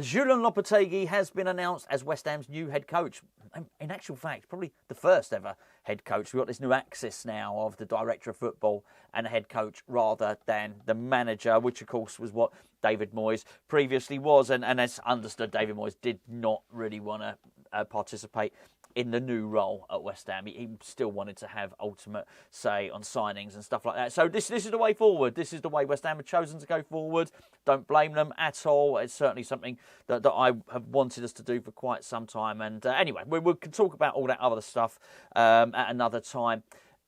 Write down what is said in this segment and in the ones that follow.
Julen Lopetegui has been announced as West Ham's new head coach. In actual fact, probably the first ever head coach. We've got this new axis now of the director of football and the head coach rather than the manager, which of course was what David Moyes previously was. And as understood, David Moyes did not really want to participate in the new role at West Ham. He still wanted to have ultimate say on signings and stuff like that. So this is the way forward. This is the way West Ham have chosen to go forward. Don't blame them at all. It's certainly something that I have wanted us to do for quite some time. And anyway, we can talk about all that other stuff at another time.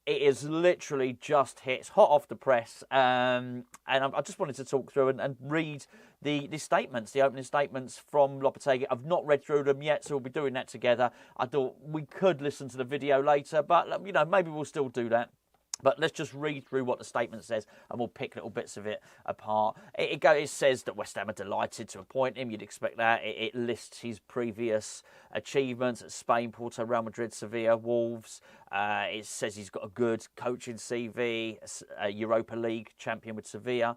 It is literally just hit. It's hot off the press. And I just wanted to talk through and read the statements, the opening statements from Lopetegui. I've not read through them yet, so we'll be doing that together. I thought we could listen to the video later, but maybe we'll still do that. But let's just read through what the statement says and we'll pick little bits of it apart. It says that West Ham are delighted to appoint him. You'd expect that. It lists his previous achievements at Spain, Porto, Real Madrid, Sevilla, Wolves. It says he's got a good coaching CV, a Europa League champion with Sevilla,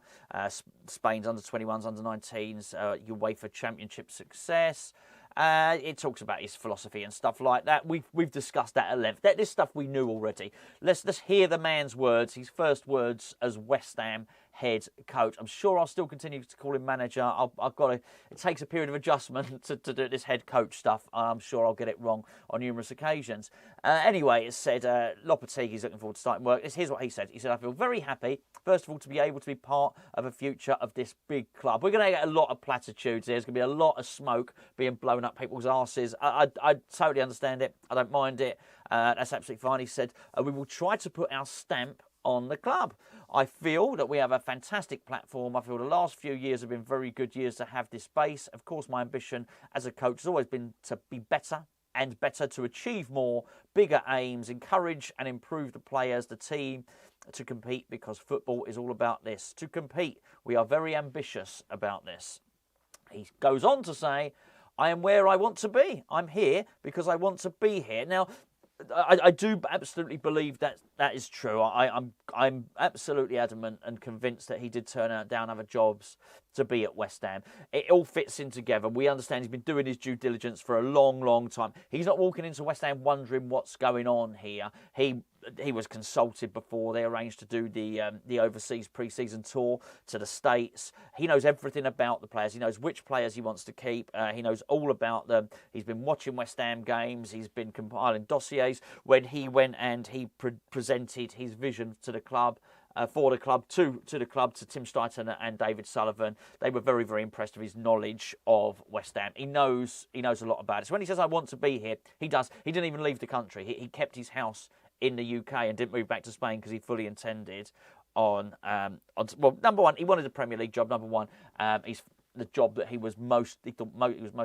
Spain's under-21s, under-19s, UEFA Championship success. It talks about his philosophy and stuff like that. We've discussed that at length. This stuff we knew already. Let's hear the man's words, his first words as West Ham head coach. I'm sure I'll still continue to call him manager. It takes a period of adjustment to do this head coach stuff. I'm sure I'll get it wrong on numerous occasions. Anyway, it said Lopetegui's looking forward to starting work. Here's what he said. He said, I feel very happy, first of all, to be able to be part of a future of this big club. We're going to get a lot of platitudes. There's going to be a lot of smoke being blown up people's arses. I totally understand it. I don't mind it. That's absolutely fine. He said, we will try to put our stamp on the club. I feel that we have a fantastic platform. I feel the last few years have been very good years to have this base. Of course, my ambition as a coach has always been to be better and better, to achieve more, bigger aims, encourage and improve the players, the team, to compete, because football is all about this. To compete, we are very ambitious about this. He goes on to say, I am where I want to be. I'm here because I want to be here. Now, I do absolutely believe that is true. I'm absolutely adamant and convinced that he did turn down other jobs to be at West Ham. It all fits in together. We understand he's been doing his due diligence for a long, long time. He's not walking into West Ham wondering what's going on here. He was consulted before they arranged to do the overseas pre-season tour to the States. He knows everything about the players. He knows which players he wants to keep. He knows all about them. He's been watching West Ham games. He's been compiling dossiers. When he went and he presented his vision to the club, for the club, to Tim Steidten and David Sullivan, they were very, very impressed with his knowledge of West Ham. He knows a lot about it. So when he says, I want to be here, he does. He didn't even leave the country. He kept his house in the UK and didn't move back to Spain because he fully intended on number one, he wanted a Premier League job. Number one, he's the job that he was most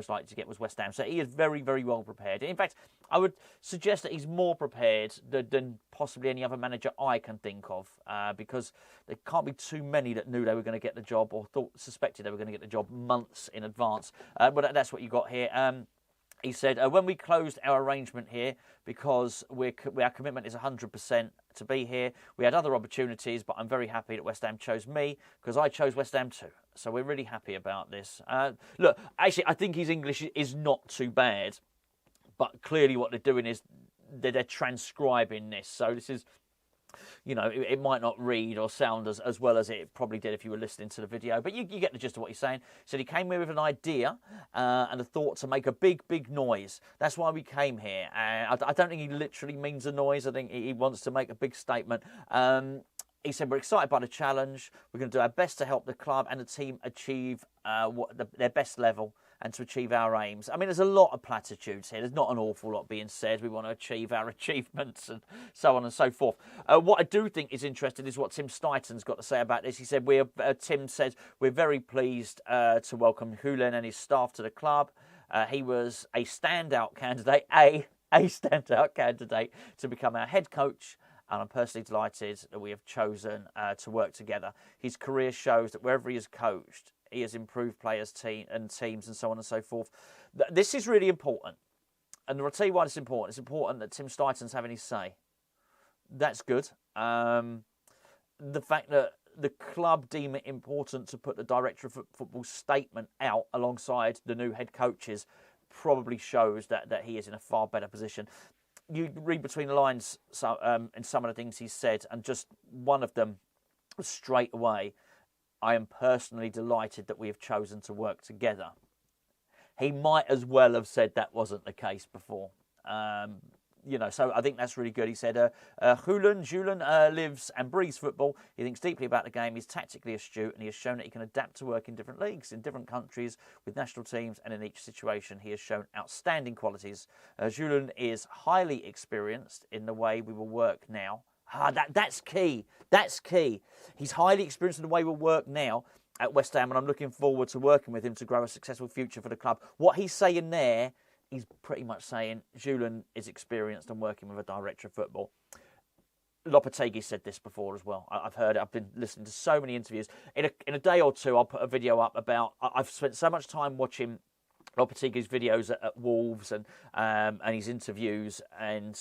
likely to get was West Ham. So he is very, very well prepared. In fact, I would suggest that he's more prepared than possibly any other manager I can think of, because there can't be too many that knew they were going to get the job or suspected they were going to get the job months in advance. But that's what you got here. He said, when we closed our arrangement here, because our commitment is 100% to be here, we had other opportunities, but I'm very happy that West Ham chose me because I chose West Ham too. So we're really happy about this. Look, actually, I think his English is not too bad, but clearly what they're doing is they're transcribing this. So this is, it might not read or sound as well as it probably did if you were listening to the video, but you get the gist of what he's saying. So he came here with an idea and a thought to make a big, big noise. That's why we came here. I don't think he literally means a noise. I think he wants to make a big statement. He said, we're excited by the challenge. We're going to do our best to help the club and the team achieve their best level and to achieve our aims. I mean, there's a lot of platitudes here. There's not an awful lot being said. We want to achieve our achievements and so on and so forth. What I do think is interesting is what Tim Steidten's got to say about this. He said, Tim said, we're very pleased to welcome Julen and his staff to the club. He was a standout candidate, a standout candidate to become our head coach. And I'm personally delighted that we have chosen to work together. His career shows that wherever he has coached, he has improved players' teams and so on and so forth. This is really important. And I'll tell you why it's important. It's important that Tim Steidten's having his say. That's good. The fact that the club deem it important to put the director of football statement out alongside the new head coaches probably shows that he is in a far better position. You read between the lines in some of the things he said, and just one of them straight away, I am personally delighted that we have chosen to work together. He might as well have said that wasn't the case before. So I think that's really good. He said, Julen lives and breathes football. He thinks deeply about the game. He's tactically astute, and he has shown that he can adapt to work in different leagues, in different countries, with national teams, and in each situation he has shown outstanding qualities. Julen is highly experienced in the way we will work now. That's key. That's key. He's highly experienced in the way we'll work now at West Ham, and I'm looking forward to working with him to grow a successful future for the club. What he's saying there, he's pretty much saying Julen is experienced and working with a director of football. Lopetegui said this before as well. I've heard it. I've been listening to so many interviews. In a day or two, I'll put a video up about... I've spent so much time watching Lopetegui's videos at Wolves and his interviews and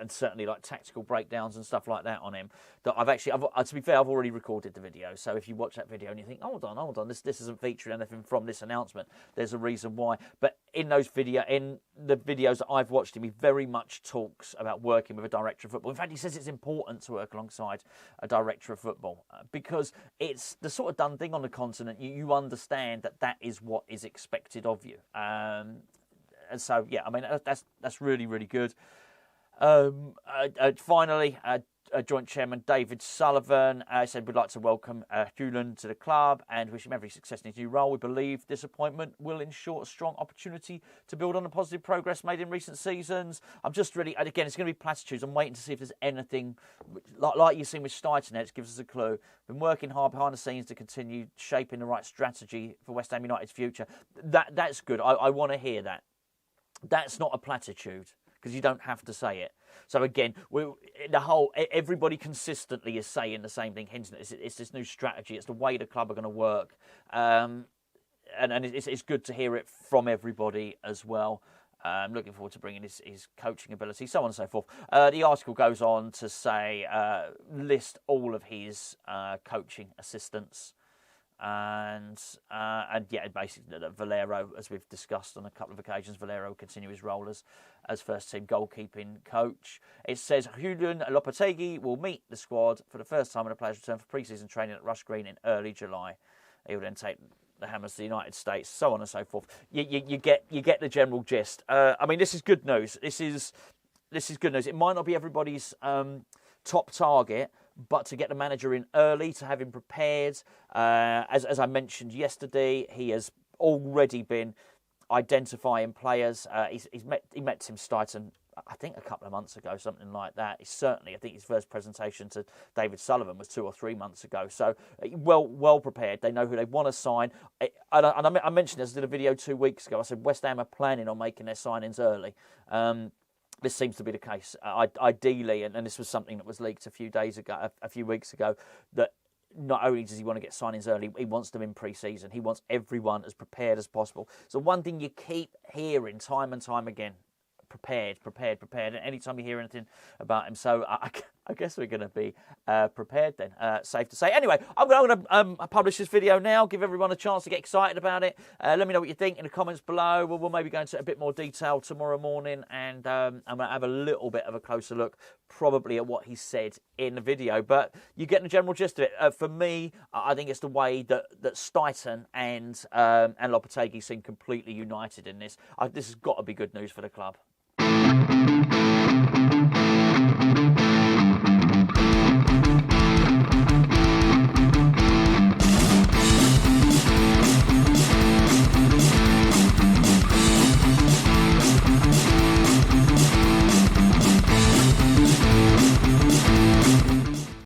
certainly like tactical breakdowns and stuff like that on him, that to be fair, I've already recorded the video. So if you watch that video and you think, hold on, this isn't featuring anything from this announcement, there's a reason why. But in the videos that I've watched him, he very much talks about working with a director of football. In fact, he says it's important to work alongside a director of football because it's the sort of done thing on the continent. You understand that is what is expected of you. And so, yeah, I mean, that's really, really good. Finally, Joint Chairman David Sullivan said we'd like to welcome Julen to the club and wish him every success in his new role. We believe this appointment will ensure a strong opportunity to build on the positive progress made in recent seasons. I'm just really, and again, it's going to be platitudes. I'm waiting to see if there's anything, like you've seen with Steidten, it gives us a clue. Been working hard behind the scenes to continue shaping the right strategy for West Ham United's future. That's good. I want to hear that. That's not a platitude, because you don't have to say it. So again, everybody consistently is saying the same thing, hinting that it's this new strategy, it's the way the club are going to work, and it's good to hear it from everybody as well. I'm looking forward to bringing his coaching ability, so on and so forth. The article goes on to say, list all of his coaching assistants. And yeah, basically Valero, as we've discussed on a couple of occasions, Valero will continue his role as first team goalkeeping coach. It says Julen Lopetegui will meet the squad for the first time when the players return for pre-season training at Rush Green in early July. He will then take the Hammers to the United States, so on and so forth. You get the general gist. I mean, this is good news. This is good news. It might not be everybody's top target, but to get the manager in early, to have him prepared, as I mentioned yesterday, he has already been identifying players. He met Tim Steidten, I think, a couple of months ago, something like that. I think his first presentation to David Sullivan was 2 or 3 months ago. So well prepared. They know who they want to sign. I mentioned this in a video 2 weeks ago. I said West Ham are planning on making their signings early. This seems to be the case. Ideally, and this was something that was leaked a few weeks ago, that not only does he want to get signings early, he wants them in pre-season. He wants everyone as prepared as possible. So one thing you keep hearing time and time again, prepared. And anytime you hear anything about him, so I guess we're going to be prepared then. Safe to say. Anyway, I'm going to publish this video now, give everyone a chance to get excited about it. Let me know what you think in the comments below. We'll maybe go into a bit more detail tomorrow morning, and I'm going to have a little bit of a closer look, probably at what he said in the video. But you get the general gist of it. For me, I think it's the way that Steidten and Lopetegui seem completely united in this. This has got to be good news for the club.